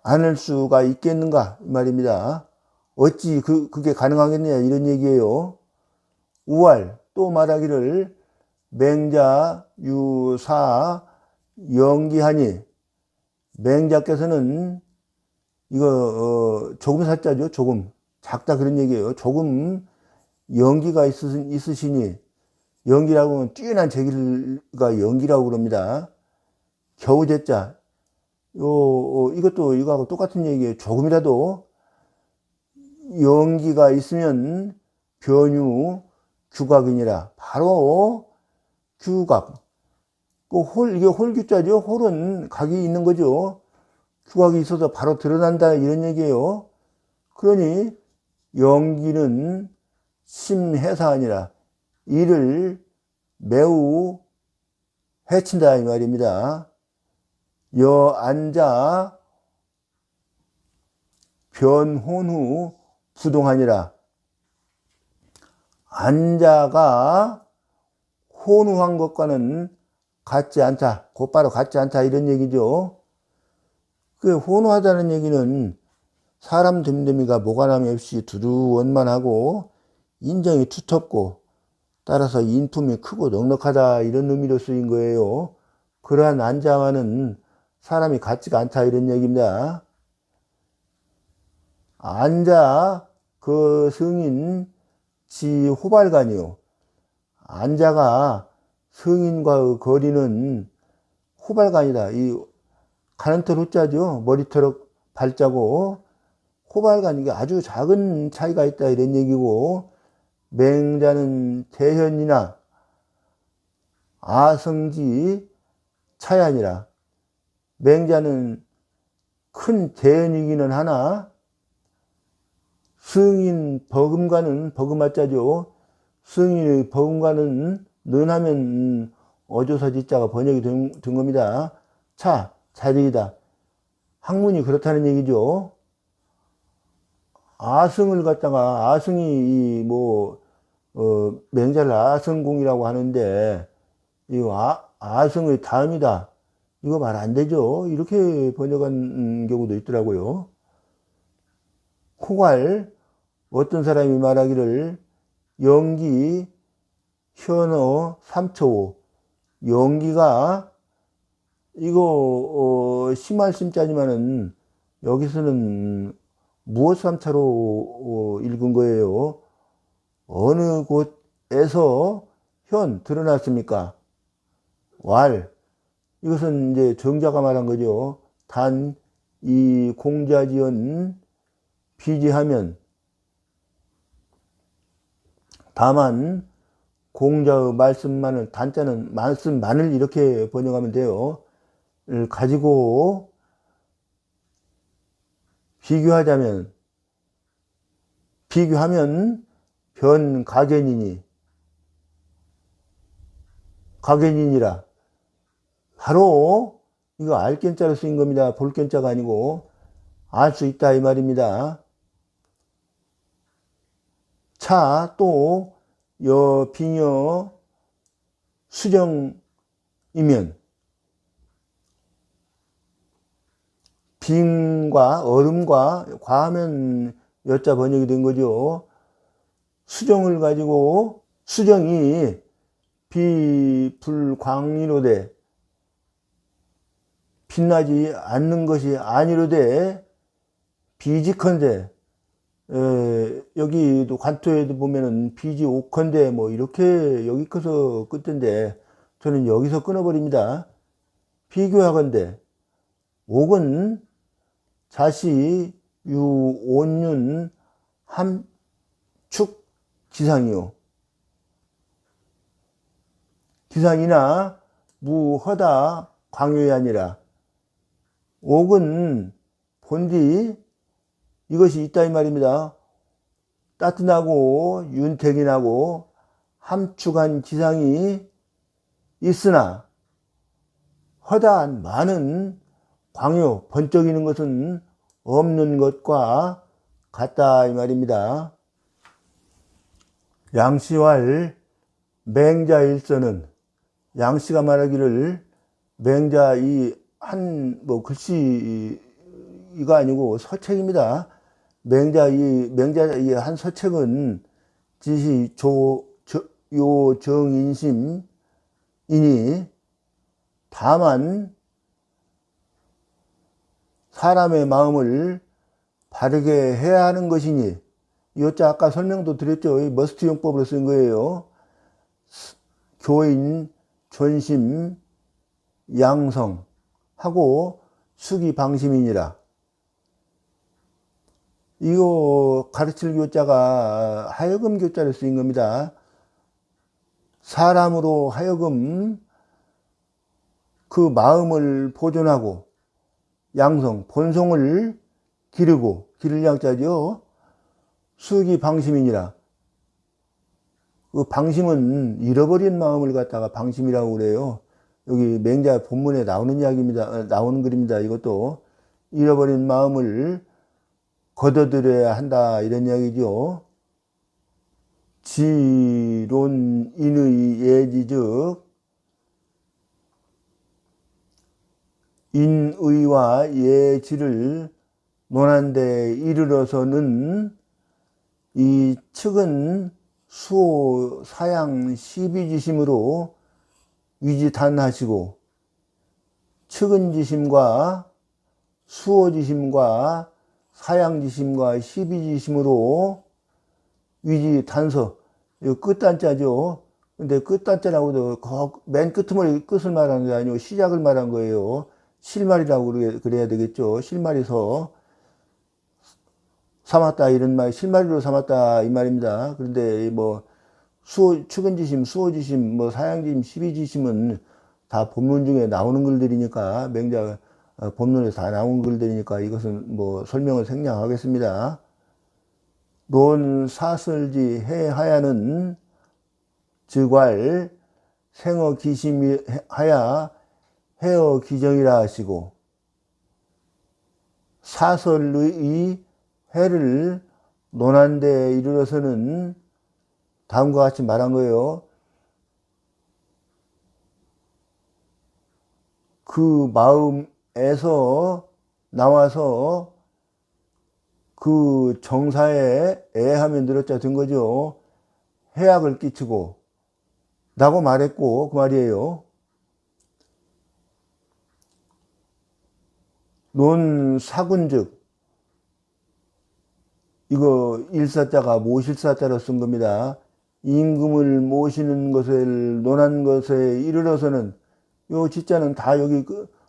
않을 수가 있겠는가 이 말입니다. 어찌 그게 가능하겠느냐 이런 얘기예요. 우알 또 말하기를, 맹자 유사 연기하니, 맹자께서는 이거 조금 사자죠. 조금 작다 그런 얘기예요. 조금 연기가 있으시니, 연기라고 하면 뛰어난 재기가 연기라고 그럽니다. 겨우 제자, 이것도 이거하고 똑같은 얘기예요. 조금이라도 연기가 있으면 변유 규각이니라. 바로 규각. 이게 홀규자죠. 홀은 각이 있는 거죠. 규각이 있어서 바로 드러난다 이런 얘기예요. 그러니 연기는 심해사하니라. 이를 매우 해친다 이 말입니다. 여안자 변혼후 부동하니라. 안자가 혼후한 것과는 같지 않다. 곧바로 같지 않다. 이런 얘기죠. 그 혼후하다는 얘기는 사람 됨됨이가 모가남이 없이 두루원만하고 인정이 두텁고 따라서 인품이 크고 넉넉하다. 이런 의미로 쓰인 거예요. 그러한 안자와는 사람이 같지가 않다. 이런 얘기입니다. 안자 그 승인 지 호발간이요. 안자가 승인과의 거리는 호발간이다. 이 가는 털 호자죠. 머리털 발자고 호발간, 이게 아주 작은 차이가 있다 이런 얘기고, 맹자는 대현이나 아성지 차이아니라. 맹자는 큰 대현이기는 하나 승인 버금가는 버금아자죠. 승인의 버금가는 는하면 어조서지자가 번역이 된 겁니다. 차, 자리이다. 학문이 그렇다는 얘기죠. 아승을 갖다가 아승이 맹자를 아승공이라고 하는데 이 아승의 다음이다. 이거 말 안 되죠. 이렇게 번역한 경우도 있더라고요. 호괄, 어떤 사람이 말하기를 연기 현어 3초 연기가 이거 심할심자지만은 여기서는 무엇 3차로 읽은 거예요. 어느 곳에서 현 드러났습니까? 왈, 이것은 이제 정자가 말한 거죠. 단 이 공자지연 비지하면, 다만 공자의 말씀만을, 단자는 말씀만을 이렇게 번역하면 돼요. 가지고 비교하면 변가견이니, 가견이니라. 바로 이거 알견자로 쓰인 겁니다. 볼견자가 아니고 알 수 있다 이 말입니다. 차, 또 빙여 수정이면, 빙과 얼음과 과하면 여자 번역이 된 거죠. 수정을 가지고 수정이 비불광이로되 빛나지 않는 것이 아니로되 비지컨대, 여기도 관토에도 보면은 비지오컨대 이렇게 여기 커서 끝인데 저는 여기서 끊어버립니다. 비교하건대 옥은 자시 유온윤 함축 지상이요. 지상이나 무허다 광요이 아니라. 옥은 본디 이것이 있다 이 말입니다. 따뜻하고 윤택이 나고 함축한 지상이 있으나 허다한 많은 광요, 번쩍이는 것은 없는 것과 같다 이 말입니다. 양씨왈 맹자일서는, 양씨가 말하기를 맹자 이 글씨가 아니고 서책입니다. 맹자 이 한 서책은 지시 요 정인심이니, 다만 사람의 마음을 바르게 해야 하는 것이니, 이것자 아까 설명도 드렸죠. 머스트 용법으로 쓴 거예요. 교인, 존심, 양성하고 수기방심이니라. 이거 가르칠 교자가 하여금 교자를 쓰인 겁니다. 사람으로 하여금 그 마음을 보존하고 양성, 본성을 기르고, 기를 양자죠. 수기방심이니라. 그 방심은 잃어버린 마음을 갖다가 방심이라고 그래요. 여기 맹자 본문에 나오는 이야기입니다. 나오는 글입니다. 이것도 잃어버린 마음을 걷어들여야 한다 이런 이야기죠. 지론인의 예지즉 인의와 예지를 논한 데 이르러서는 이 측은 수호 사양 시비지심으로 위지단하시고 측은지심과 수호지심과 사양지심과 시비지심으로 위지단서, 이거 끝단자죠. 근데 끝단자라고도 맨 끝머리 끝을 말하는 게 아니고 시작을 말한 거예요. 실말이라고 그래야 되겠죠. 실말에서 삼았다 이런 말, 실마리로 삼았다 이 말입니다. 그런데 뭐 측은지심, 수호지심, 뭐 사양지심, 시비지심은 다 본문 중에 나오는 글들이니까, 맹자 본문에서 다 나온 글들이니까 이것은 뭐 설명을 생략하겠습니다. 론 사설지 해하야는 즉왈 생어 기심이 하야 해어 기정이라 하시고, 사설의 해를 논한 데 이르러서는 다음과 같이 말한 거예요. 그 마음에서 나와서 그 정사에 애하면 늘었자 된 거죠. 해악을 끼치고 라고 말했고 그 말이에요. 논사군즉, 이거 일사자가 모실사자로 쓴 겁니다. 임금을 모시는 것을 논한 것에 이르러서는, 요 지자는 다 여기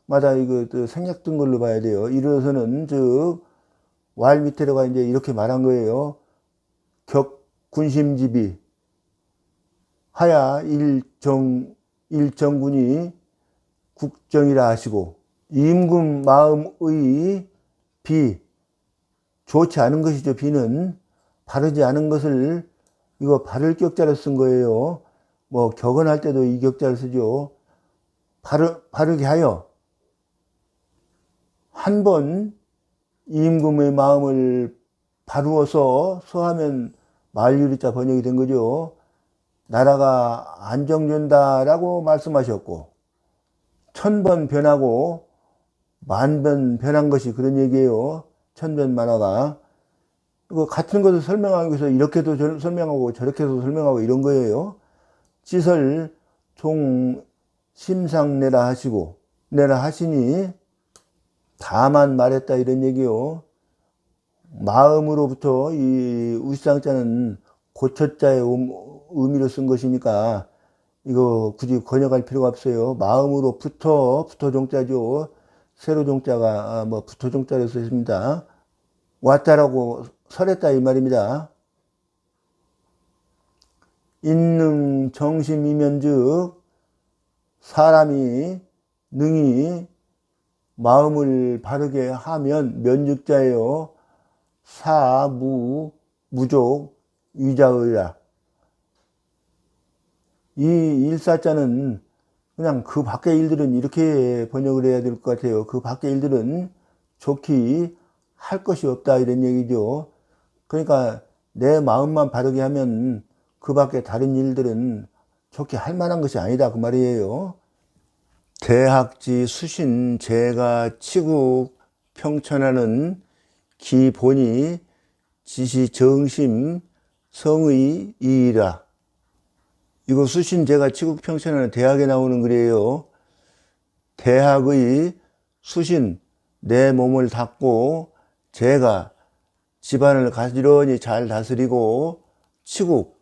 마다 이거 생략된 걸로 봐야 돼요. 이르러서는 즉 왈 밑에다가 이제 이렇게 말한 거예요. 격군심지비 하야 일정군이 국정이라 하시고, 임금 마음의 비, 좋지 않은 것이죠. 비는 바르지 않은 것을, 이거 바를 격자를 쓴 거예요. 뭐 격언할 때도 이 격자를 쓰죠. 바르게 하여 한 번 임금의 마음을 바루어서 서하면 말유리자 번역이 된 거죠. 나라가 안정된다라고 말씀하셨고, 1000번 변하고 만번 변한 것이 그런 얘기예요. 천변만화가. 이거 같은 것을 설명하기 위해서 이렇게도 설명하고 저렇게도 설명하고 이런 거예요. 찌설 종 심상내라 하시고, 내라 하시니 다만 말했다 이런 얘기요. 마음으로부터, 이 우시장자는 고처자의 의미로 쓴 것이니까 이거 굳이 번역할 필요가 없어요. 마음으로부터, 부터종자죠. 세로종자가 뭐 부터종자로 쓰십니다. 왔다라고 설했다 이 말입니다. 인능 정심이면즉, 사람이 능히 마음을 바르게 하면, 면즉자예요. 무족 위자의라. 이 일사자는 그냥 그 밖의 일들은 이렇게 번역을 해야 될 것 같아요. 그 밖의 일들은 좋게 할 것이 없다 이런 얘기죠. 그러니까 내 마음만 바르게 하면 그 밖에 다른 일들은 좋게 할 만한 것이 아니다 그 말이에요. 대학지 수신 제가 치국 평천하는 기본이 지시 정심 성의 이이라. 이거 수신 제가 치국 평천하는 대학에 나오는 글이에요. 대학의 수신, 내 몸을 닦고, 제가 집안을 가지런히 잘 다스리고, 치국,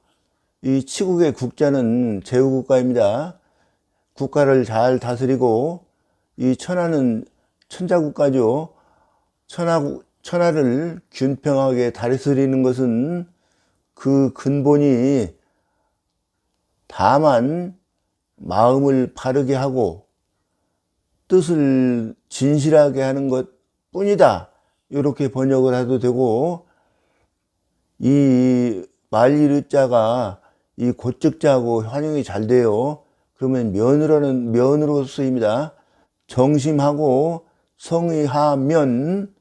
이 치국의 국자는 제후국가입니다. 국가를 잘 다스리고, 이 천하는 천자국가죠. 천하를 균평하게 다스리는 것은 그 근본이 다만 마음을 바르게 하고 뜻을 진실하게 하는 것 뿐이다. 이렇게 번역을 해도 되고, 이 말리르자가 이 고적자하고 활용이 잘 돼요. 그러면 면으로 쓰입니다. 정심하고 성의하면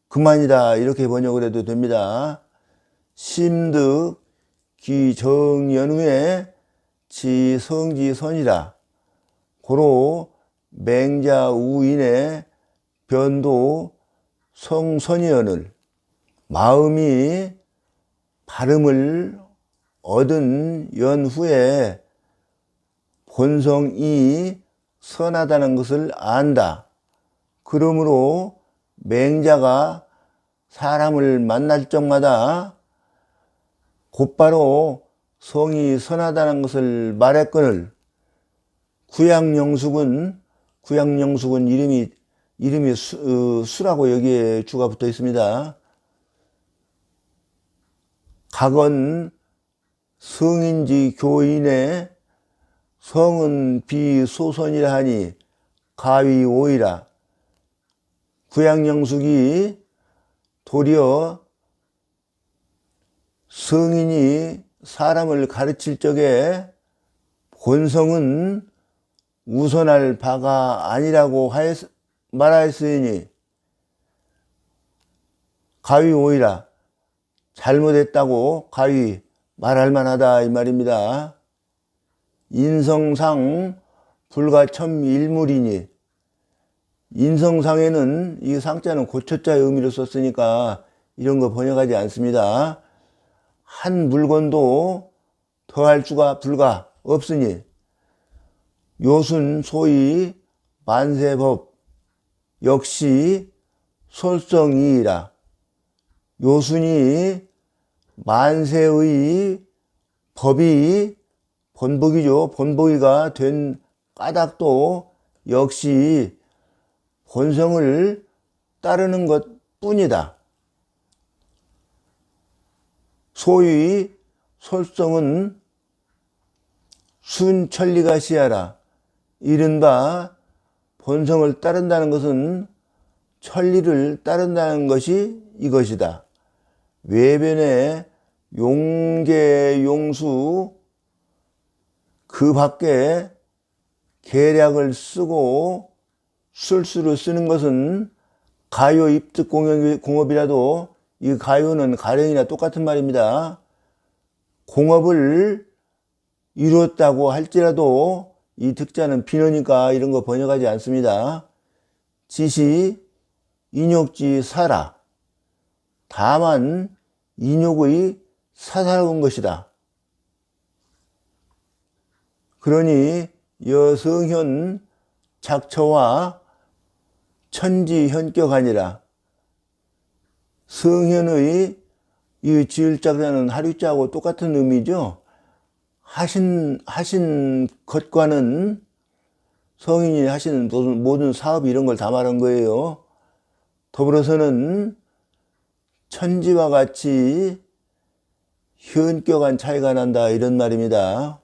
그만이다, 이렇게 번역을 해도 됩니다. 심득 기정연후에 지성지선이라 고로 맹자우인의 변도 성선이언을 마음이 발음을 얻은 연후에 본성이 선하다는 것을 안다. 그러므로 맹자가 사람을 만날 적마다 곧바로 성이 선하다는 것을 말했거늘 구약영숙은 이름이 수라고 여기에 주가 붙어 있습니다. 각은 성인지 교인의 성은 비소선이라 하니 가위오이라. 구약영숙이 도리어 성인이 사람을 가르칠 적에 본성은 우선할 바가 아니라고 말하였으니 가위오이라. 잘못했다고 가위 말할 만하다, 이 말입니다. 인성상 불가첨일물이니, 인성상에는 이 상자는 고초자의 의미로 썼으니까 이런 거 번역하지 않습니다. 한 물건도 더할 수가 불가 없으니 요순 소위 만세법 역시 솔성이라. 요순이 만세의 법이 본보기죠. 본보기가 된 까닭도 역시 본성을 따르는 것 뿐이다. 소위 솔성은 순천리가 시하라. 이른바 본성을 따른다는 것은 천리를 따른다는 것이 이것이다. 외변의 용계 용수 그 밖에 계략을 쓰고 술수를 쓰는 것은 가요 입득 공업이라도 이 가요는 가령이나 똑같은 말입니다. 공업을 이루었다고 할지라도 이 득자는 비너니까 이런 거 번역하지 않습니다. 지시 인욕지 사라. 다만 인욕의 사사로운 것이다. 그러니 여성현 작처와 천지현격 아니라. 성현의 이 지을자는 하류자하고 똑같은 의미죠. 하신 것과는 성인이 하시는 모든 사업 이런 걸 다 말한 거예요. 더불어서는 천지와 같이 현격한 차이가 난다, 이런 말입니다.